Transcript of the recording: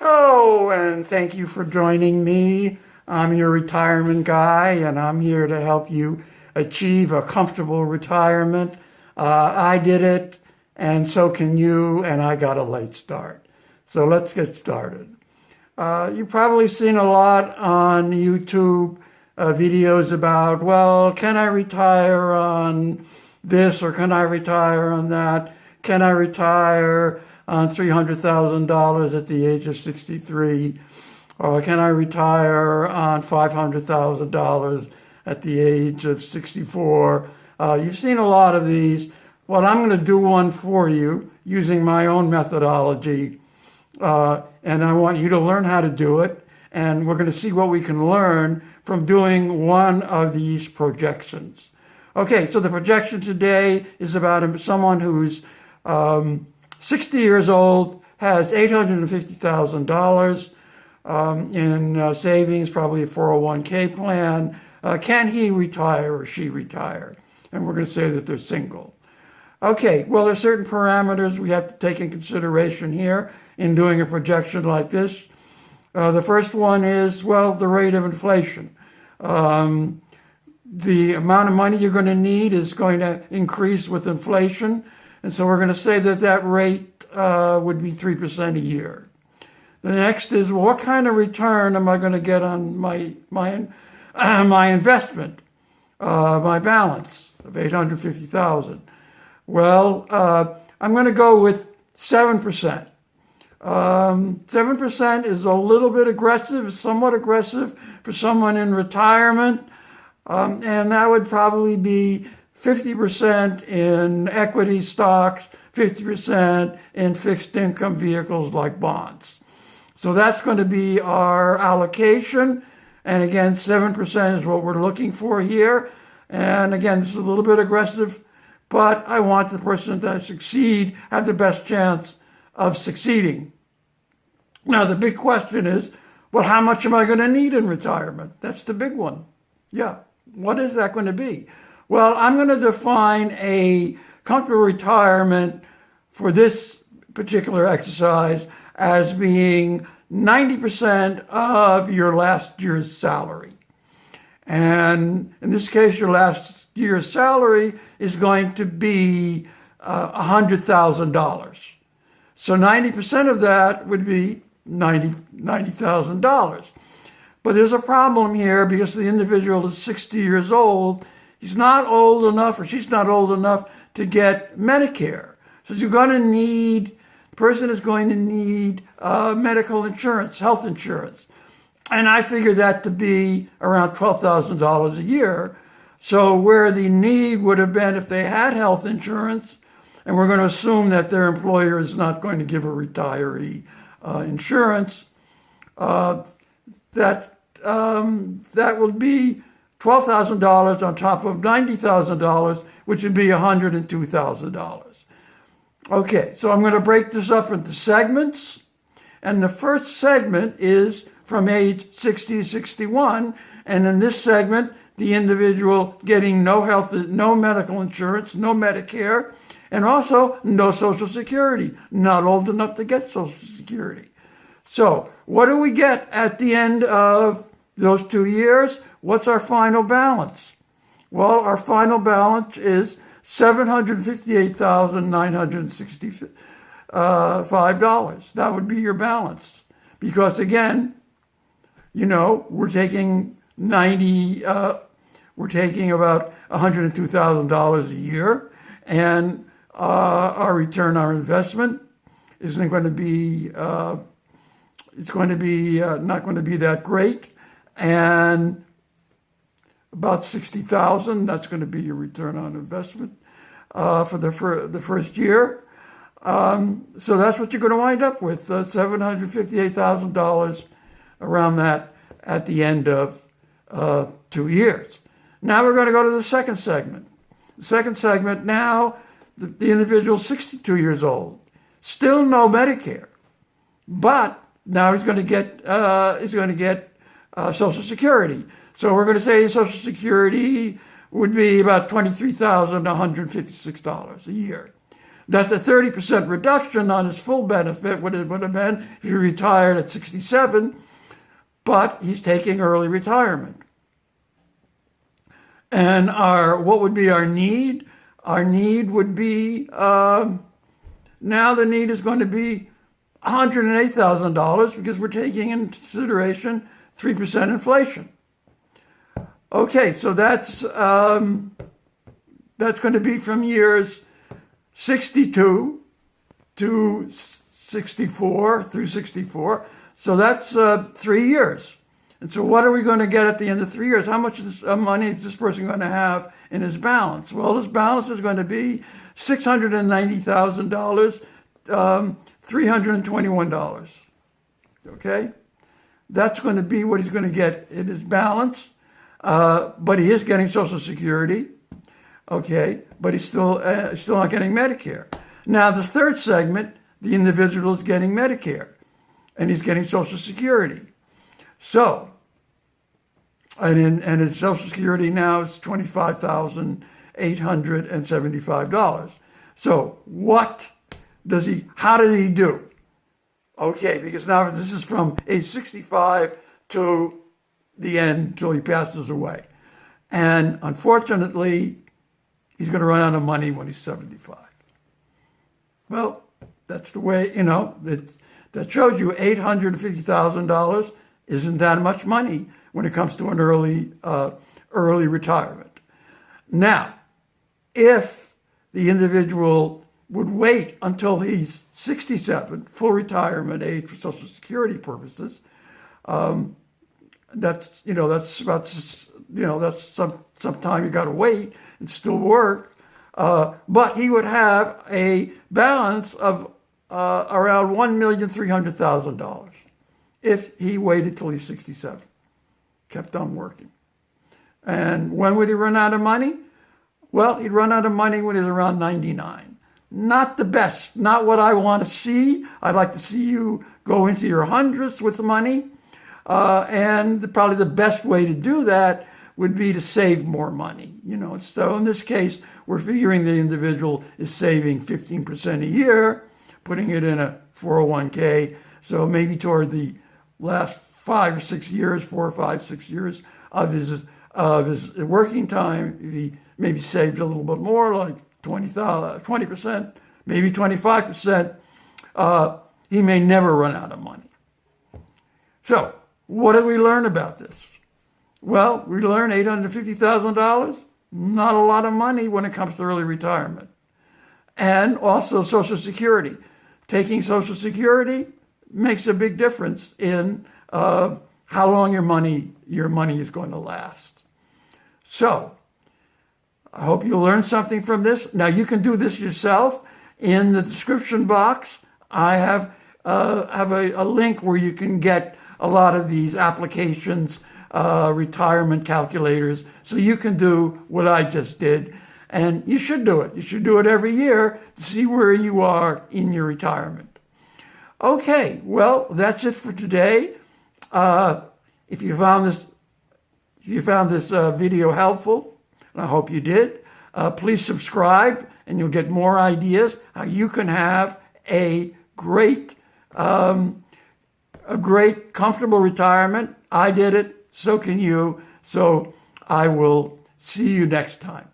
Hello, and thank you for joining me. I'm your retirement guy, and I'm here to help you achieve a comfortable retirement. I did it, and so can you, and I got a late start. So let's get started. You've probably seen a lot on YouTube videos about, well, can I retire on this or can I retire on that? Can I retire on $300,000 at the age of 63? Or can I retire on $500,000 at the age of 64? You've seen a lot of these. Well, I'm going to do one for you using my own methodology. And I want you to learn how to do it. And we're going to see what we can learn from doing one of these projections. Okay, so the projection today is about someone who's 60 years old, has $850,000 in savings, probably a 401k plan. Can he retire or she retire? And we're going to say that they're single. Okay, well, there's certain parameters we have to take in consideration here in doing a projection like this. The first one is, well, the rate of inflation. The amount of money you're going to need is going to increase with inflation. And so we're going to say that that rate would be 3% a year. The next is, well, what kind of return am I going to get on my investment, my balance of $850,000? Well, I'm going to go with 7%. 7% is a little bit aggressive, somewhat aggressive for someone in retirement. And that would probably be 50% in equity stocks, 50% in fixed income vehicles like bonds. So that's going to be our allocation. And again, 7% is what we're looking for here. And again, this is a little bit aggressive, but I want the person to succeed, have the best chance of succeeding. Now, the big question is, well, how much am I going to need in retirement? That's the big one. Yeah. What is that going to be? Well, I'm going to define a comfortable retirement for this particular exercise as being 90% of your last year's salary. And in this case, your last year's salary is going to be $100,000. So 90% of that would be $90,000. But there's a problem here because the individual is 60 years old. He's not old enough, or she's not old enough to get Medicare. So the person is going to need medical insurance, health insurance. And I figured that to be around $12,000 a year. So where the need would have been if they had health insurance, and we're going to assume that their employer is not going to give a retiree insurance, that would be $12,000 on top of $90,000, which would be $102,000. Okay, so I'm going to break this up into segments. And the first segment is from age 60 to 61. And in this segment, the individual getting no medical insurance, no Medicare, and also no Social Security, not old enough to get Social Security. So what do we get at the end of those 2 years? What's our final balance? Well, our final balance is $758,965. That would be your balance. Because again, we're taking about $102,000 a year, and our return on our investment isn't going to be not going to be that great, and about $60,000. That's going to be your return on investment for the first year. So that's what you're going to wind up with, $758,000 around that at the end of 2 years. Now we're going to go to the second segment. The second segment, now the individual is 62 years old, still no Medicare, but now he's going to get Social Security. So we're going to say Social Security would be about $23,156 a year. That's a 30% reduction on his full benefit, what it would have been if he retired at 67, but he's taking early retirement. And what would be our need? Our need would be, now the need is going to be $108,000 because we're taking into consideration 3% inflation. Okay, so that's going to be from years 62 to 64 through 64. So that's 3 years. And so what are we going to get at the end of 3 years? How much money is this person going to have in his balance? Well, his balance is going to be $690,000, $321. Okay? That's going to be what he's going to get in his balance. But he is getting Social Security. Okay? But he's still not getting Medicare. Now, the third segment, the individual is getting Medicare. And he's getting Social Security. So, and his Social Security now is $25,875. So how did he do? Okay, because now this is from age 65 to the end till he passes away. And unfortunately, he's going to run out of money when he's 75. Well, that's the way, that shows you $850,000 isn't that much money when it comes to an early retirement. Now, if the individual would wait until he's 67, full retirement age for Social Security purposes, that's some time you got to wait and still work. But he would have a balance of around $1,300,000 if he waited till he's 67, kept on working. And when would he run out of money? Well, he'd run out of money when he's around 99. Not the best, not what I want to see. I'd like to see you go into your hundreds with the money. And probably the best way to do that would be to save more money. So in this case, we're figuring the individual is saving 15% a year, putting it in a 401k. So maybe toward the last 4 or 5, 6 years of his working time, if he maybe saved a little bit more, like 20%, maybe 25%, he may never run out of money. So what did we learn about this? Well, we learned $850,000, not a lot of money when it comes to early retirement. And also Social Security. Taking Social Security makes a big difference in how long your money is going to last. So, I hope you learned something from this. Now, you can do this yourself. In the description box, I have a link where you can get a lot of these applications, retirement calculators, so you can do what I just did. And you should do it. You should do it every year to see where you are in your retirement. Okay, well, that's it for today. If you found this video helpful, and I hope you did, please subscribe, and you'll get more ideas how you can have a great, comfortable retirement. I did it, so can you. So I will see you next time.